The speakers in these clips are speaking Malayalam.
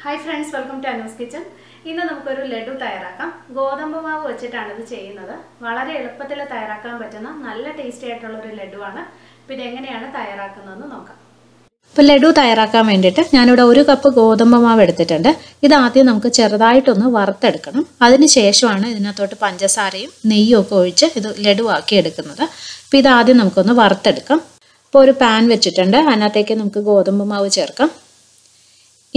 Hi friends, welcome to Anu's Kitchen. ഇന്ന് നമുക്കൊരു ലഡു തയ്യാറാക്കാം. ഗോതമ്പ് മാവ് വെച്ചിട്ടാണ് ഇത് ചെയ്യുന്നത്. വളരെ എളുപ്പത്തിൽ തയ്യാറാക്കാൻ പറ്റുന്ന നല്ല ടേസ്റ്റി ആയിട്ടുള്ള ഒരു ലഡുവാണ്. അപ്പോൾ ഇത് എങ്ങനെയാണ് തയ്യാറാക്കുന്നതെന്ന് നോക്കാം. ഇപ്പോൾ ലഡു തയ്യാറാക്കാൻ വേണ്ടിയിട്ട് ഞാനിവിടെ 1 കപ്പ് ഗോതമ്പ് മാവ് എടുത്തിട്ടുണ്ട്. ഇത് ആദ്യം നമുക്ക് ചെറുതായിട്ടൊന്ന് വറുത്തെടുക്കണം. അതിനുശേഷമാണ് ഇതിനകത്തോട്ട് പഞ്ചസാരയും നെയ്യും ഒക്കെ ഒഴിച്ച് ഇത് ലഡുവാക്കി എടുക്കുന്നത്. അപ്പോൾ ഇത് ആദ്യം നമുക്കൊന്ന് വറുത്തെടുക്കാം. ഇപ്പോൾ ഒരു പാൻ വെച്ചിട്ടുണ്ട്. അതിനകത്തേക്ക് നമുക്ക് ഗോതമ്പ് മാവ് ചേർക്കാം.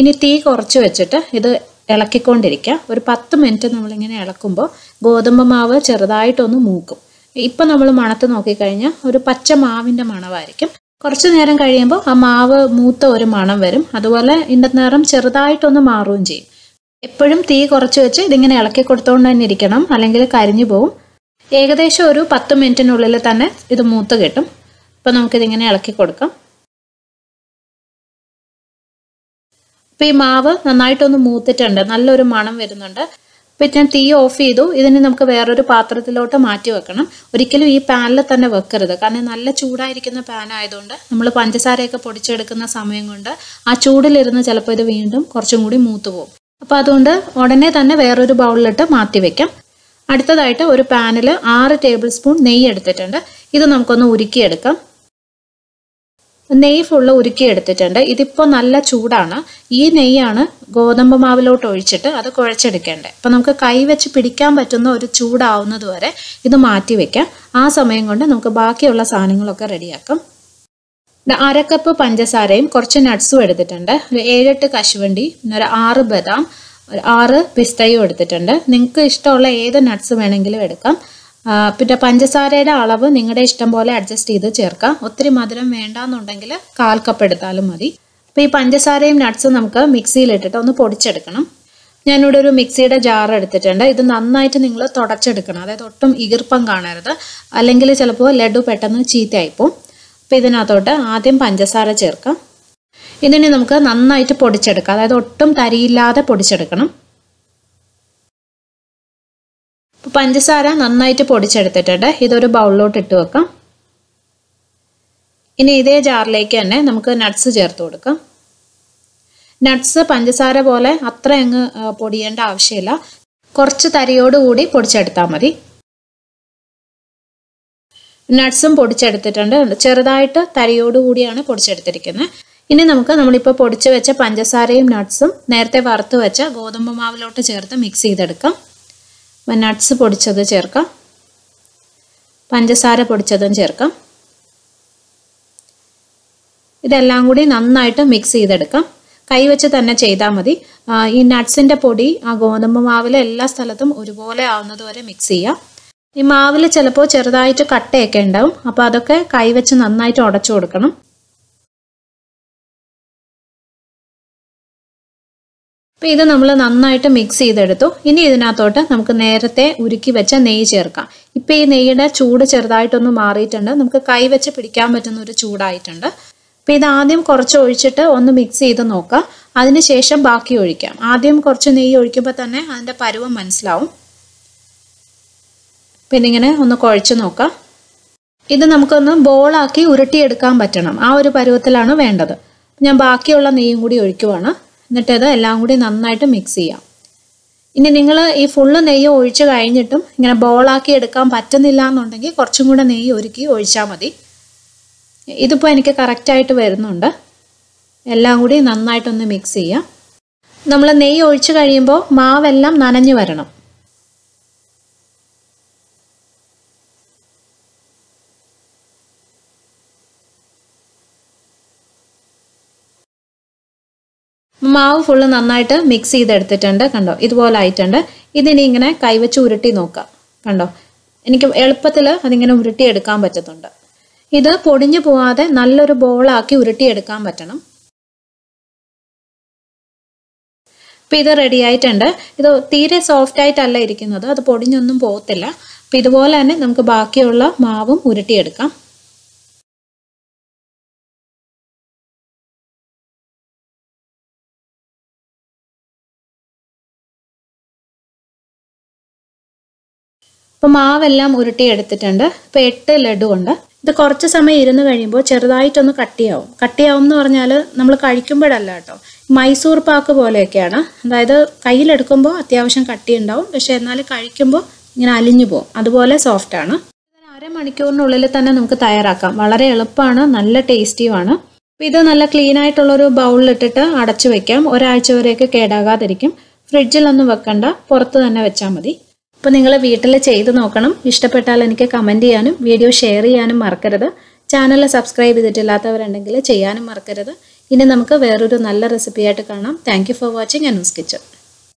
ഇനി തീ കുറച്ച് വെച്ചിട്ട് ഇത് ഇളക്കിക്കൊണ്ടിരിക്കുക. ഒരു 10 മിനിറ്റ് നമ്മളിങ്ങനെ ഇളക്കുമ്പോൾ ഗോതമ്പ് മാവ് ചെറുതായിട്ടൊന്ന് മൂക്കും. ഇപ്പം നമ്മൾ മണത്ത് നോക്കിക്കഴിഞ്ഞാൽ ഒരു പച്ച മാവിൻ്റെ മണമായിരിക്കും. കുറച്ച് നേരം കഴിയുമ്പോൾ ആ മാവ് മൂത്ത ഒരു മണം വരും. അതുപോലെ ഇതിൻ്റെ നിറം ചെറുതായിട്ടൊന്ന് മാറുകയും ചെയ്യും. എപ്പോഴും തീ കുറച്ച് വെച്ച് ഇതിങ്ങനെ ഇളക്കി കൊടുത്തുകൊണ്ട് തന്നെ ഇരിക്കണം, അല്ലെങ്കിൽ കരിഞ്ഞു പോവും. ഏകദേശം ഒരു 10 മിനിറ്റിനുള്ളിൽ തന്നെ ഇത് മൂത്ത് കിട്ടും. അപ്പോൾ നമുക്കിതിങ്ങനെ ഇളക്കി കൊടുക്കാം. ഇപ്പോൾ ഈ മാവ് നന്നായിട്ടൊന്ന് മൂത്തിട്ടുണ്ട്, നല്ലൊരു മണം വരുന്നുണ്ട്. അപ്പോൾ ഞാൻ തീ ഓഫ് ചെയ്തു. ഇതിന് നമുക്ക് വേറൊരു പാത്രത്തിലോട്ട് മാറ്റി വെക്കണം. ഒരിക്കലും ഈ പാനിൽ തന്നെ വെക്കരുത്, കാരണം നല്ല ചൂടായിരിക്കുന്ന പാൻ ആയതുകൊണ്ട് നമ്മൾ പഞ്ചസാരയൊക്കെ പൊടിച്ചെടുക്കുന്ന സമയം കൊണ്ട് ആ ചൂടിലിരുന്ന് ചിലപ്പോൾ ഇത് വീണ്ടും കുറച്ചും കൂടി മൂത്ത് പോകും. അപ്പോൾ അതുകൊണ്ട് ഉടനെ തന്നെ വേറൊരു ബൗളിലിട്ട് മാറ്റി വെക്കാം. അടുത്തതായിട്ട് ഒരു പാനിൽ 6 ടേബിൾ സ്പൂൺ നെയ്യ് എടുത്തിട്ടുണ്ട്. ഇത് നമുക്കൊന്ന് ഉരുക്കിയെടുക്കാം. നെയ്യ് ഫുള്ള് ഉരുക്കിയെടുത്തിട്ടുണ്ട്. ഇതിപ്പോൾ നല്ല ചൂടാണ്. ഈ നെയ്യാണ് ഗോതമ്പ് മാവിലോട്ട് ഒഴിച്ചിട്ട് അത് കുഴച്ചെടുക്കേണ്ടത്. അപ്പോൾ നമുക്ക് കൈ വെച്ച് പിടിക്കാൻ പറ്റുന്ന ഒരു ചൂടാവുന്നത് വരെ ഇത് മാറ്റി വെക്കാം. ആ സമയം കൊണ്ട് നമുക്ക് ബാക്കിയുള്ള സാധനങ്ങളൊക്കെ റെഡിയാക്കാം. 1/2 കപ്പ് പഞ്ചസാരയും കുറച്ച് നട്ട്സും എടുത്തിട്ടുണ്ട്. ഒരു 7-8 കശുവണ്ടി, പിന്നെ ഒരു 6 ബദാം, ഒരു 6 പിസ്തയും എടുത്തിട്ടുണ്ട്. നിങ്ങൾക്ക് ഇഷ്ടമുള്ള ഏത് നട്ട്സ് വേണമെങ്കിലും എടുക്കാം. പിന്നെ പഞ്ചസാരയുടെ അളവ് നിങ്ങളുടെ ഇഷ്ടം പോലെ അഡ്ജസ്റ്റ് ചെയ്ത് ചേർക്കാം. ഒത്തിരി മധുരം വേണ്ടാന്നുണ്ടെങ്കിൽ 1/4 കപ്പ് എടുത്താലും മതി. അപ്പോൾ ഈ പഞ്ചസാരയും നട്ട്സും നമുക്ക് മിക്സിയിലിട്ടിട്ട് ഒന്ന് പൊടിച്ചെടുക്കണം. ഞാനിവിടെ ഒരു മിക്സിയുടെ ജാർ എടുത്തിട്ടുണ്ട്. ഇത് നന്നായിട്ട് നിങ്ങൾ തുടച്ചെടുക്കണം, അതായത് ഒട്ടും ഈർപ്പം കാണരുത്, അല്ലെങ്കിൽ ചിലപ്പോൾ ലഡു പെട്ടെന്ന് ചീത്തയായിപ്പോവും. അപ്പോൾ ഇതിനകത്തോട്ട് ആദ്യം പഞ്ചസാര ചേർക്കാം. ഇതിനെ നമുക്ക് നന്നായിട്ട് പൊടിച്ചെടുക്കാം, അതായത് ഒട്ടും തരിയില്ലാതെ പൊടിച്ചെടുക്കണം. പഞ്ചസാര നന്നായിട്ട് പൊടിച്ചെടുത്തിട്ടുണ്ട്. ഇതൊരു ബൗളിലോട്ട് ഇട്ട് വെക്കാം. ഇനി ഇതേ ജാറിലേക്ക് തന്നെ നമുക്ക് നട്ട്സ് ചേർത്ത് കൊടുക്കാം. നട്ട്സ് പഞ്ചസാര പോലെ അത്ര അങ്ങ് പൊടിയേണ്ട ആവശ്യമില്ല, കുറച്ച് തരിയോടുകൂടി പൊടിച്ചെടുത്താൽ മതി. നട്ട്സും പൊടിച്ചെടുത്തിട്ടുണ്ട്. ചെറുതായിട്ട് തരിയോടുകൂടിയാണ് പൊടിച്ചെടുത്തിരിക്കുന്നത്. ഇനി നമ്മളിപ്പോൾ പൊടിച്ച് വെച്ച പഞ്ചസാരയും നട്ട്സും നേരത്തെ വറുത്ത് വെച്ച ഗോതമ്പ് മാവിലോട്ട് ചേർത്ത് മിക്സ് ചെയ്തെടുക്കാം. നട്ട്സ് പൊടിച്ചത് ചേർക്കാം, പഞ്ചസാര പൊടിച്ചതും ചേർക്കാം. ഇതെല്ലാം കൂടി നന്നായിട്ട് മിക്സ് ചെയ്തെടുക്കാം. കൈവച്ച് തന്നെ ചെയ്താൽ മതി. ഈ നട്ട്സിൻ്റെ പൊടി ആ ഗോതമ്പ് മാവിലെ എല്ലാ സ്ഥലത്തും ഒരുപോലെ ആവുന്നത് വരെ മിക്സ് ചെയ്യാം. ഈ മാവിൽ ചിലപ്പോൾ ചെറുതായിട്ട് കട്ടയൊക്കെ ഉണ്ടാവും, അപ്പോൾ അതൊക്കെ കൈവച്ച് നന്നായിട്ട് ഉടച്ചു കൊടുക്കണം. അപ്പോൾ ഇത് നമ്മൾ നന്നായിട്ട് മിക്സ് ചെയ്തെടുത്തു. ഇനി ഇതിനകത്തോട്ട് നമുക്ക് നേരത്തെ ഉരുക്കി വെച്ച നെയ്യ് ചേർക്കാം. ഇപ്പോൾ ഈ നെയ്യുടെ ചൂട് ചെറുതായിട്ടൊന്ന് മാറിയിട്ടുണ്ട്, നമുക്ക് കൈ വെച്ച് പിടിക്കാൻ പറ്റുന്ന ഒരു ചൂടായിട്ടുണ്ട്. അപ്പോൾ ഇത് ആദ്യം കുറച്ച് ഒഴിച്ചിട്ട് ഒന്ന് മിക്സ് ചെയ്ത് നോക്കാം, അതിനുശേഷം ബാക്കി ഒഴിക്കാം. ആദ്യം കുറച്ച് നെയ്യ് ഒഴിക്കുമ്പോൾ തന്നെ അതിൻ്റെ പരുവം മനസ്സിലാവും. പിന്നെ ഇങ്ങനെ ഒന്ന് കുഴച്ച് നോക്കാം. ഇത് നമുക്കൊന്ന് ബോളാക്കി ഉരുട്ടിയെടുക്കാൻ പറ്റണം, ആ ഒരു പരുവത്തിലാണ് വേണ്ടത്. ഞാൻ ബാക്കിയുള്ള നെയ്യും കൂടി ഒഴിക്കുവാണ്. എന്നിട്ട് ഇത് എല്ലാം കൂടി നന്നായിട്ട് മിക്സ് ചെയ്യാം. ഇനി നിങ്ങൾ ഈ ഫുള്ള് നെയ്യ് ഒഴിച്ച് കഴിഞ്ഞിട്ടും ഇങ്ങനെ ബോളാക്കി എടുക്കാൻ പറ്റുന്നില്ല എന്നുണ്ടെങ്കിൽ കുറച്ചും കൂടെ നെയ്യ് ഒരുക്കി ഒഴിച്ചാൽ മതി. ഇതിപ്പോൾ എനിക്ക് കറക്റ്റായിട്ട് വരുന്നുണ്ട്. എല്ലാം കൂടി നന്നായിട്ടൊന്ന് മിക്സ് ചെയ്യാം. നമ്മൾ നെയ്യ് ഒഴിച്ച് കഴിയുമ്പോൾ മാവെല്ലാം നനഞ്ഞു വരണം. മാവ് ഫുള്ള് നന്നായിട്ട് മിക്സ് ചെയ്തെടുത്തിട്ടുണ്ട്. കണ്ടോ, ഇതുപോലെ ആയിട്ടുണ്ട്. ഇതിനി ഇങ്ങനെ കൈവച്ച് ഉരുട്ടി നോക്കാം. കണ്ടോ, എനിക്ക് എളുപ്പത്തിൽ അതിങ്ങനെ ഉരുട്ടിയെടുക്കാൻ പറ്റുന്നുണ്ട്. ഇത് പൊടിഞ്ഞു പോവാതെ നല്ലൊരു ബോളാക്കി ഉരുട്ടിയെടുക്കാൻ പറ്റണം. ഇപ്പം ഇത് റെഡി ആയിട്ടുണ്ട്. ഇത് തീരെ സോഫ്റ്റ് ആയിട്ടല്ല ഇരിക്കുന്നത്, അത് പൊടിഞ്ഞൊന്നും പോകത്തില്ല. അപ്പം ഇതുപോലെ തന്നെ നമുക്ക് ബാക്കിയുള്ള മാവും ഉരുട്ടിയെടുക്കാം. ഇപ്പോൾ മാവെല്ലാം ഉരുട്ടി എടുത്തിട്ടുണ്ട്. ഇപ്പോൾ 8 ലഡു ഉണ്ട്. ഇത് കുറച്ച് സമയം ഇരുന്ന് കഴിയുമ്പോൾ ചെറുതായിട്ടൊന്ന് കട്ടിയാവും എന്ന് പറഞ്ഞാൽ നമ്മൾ കഴിക്കുമ്പോഴല്ല കേട്ടോ, മൈസൂർ പാക്ക് പോലെയൊക്കെയാണ്. അതായത് കയ്യിലെടുക്കുമ്പോൾ അത്യാവശ്യം കട്ടിയുണ്ടാവും, പക്ഷെ എന്നാൽ കഴിക്കുമ്പോൾ ഇങ്ങനെ അലിഞ്ഞു പോകും, അതുപോലെ സോഫ്റ്റാണ്. അരമണിക്കൂറിനുള്ളിൽ തന്നെ നമുക്ക് തയ്യാറാക്കാം. വളരെ എളുപ്പമാണ്, നല്ല ടേസ്റ്റിയുമാണ്. അപ്പോൾ ഇത് നല്ല ക്ലീൻ ആയിട്ടുള്ളൊരു ബൗളിലിട്ടിട്ട് അടച്ചു വെക്കാം. ഒരാഴ്ച വരെയൊക്കെ കേടാകാതിരിക്കും. ഫ്രിഡ്ജിലൊന്നും വെക്കണ്ട, പുറത്ത് തന്നെ വെച്ചാൽ മതി. അപ്പോൾ നിങ്ങൾ വീട്ടിൽ ചെയ്ത് നോക്കണം. ഇഷ്ടപ്പെട്ടാൽ എനിക്ക് കമൻറ്റ് ചെയ്യാനും വീഡിയോ ഷെയർ ചെയ്യാനും മറക്കരുത്. ചാനൽ സബ്സ്ക്രൈബ് ചെയ്തിട്ടില്ലാത്തവരുണ്ടെങ്കിൽ ചെയ്യാനും മറക്കരുത്. ഇനി നമുക്ക് വേറൊരു നല്ല റെസിപ്പിയായിട്ട് കാണാം. Thank you for watching Anu's kitchen.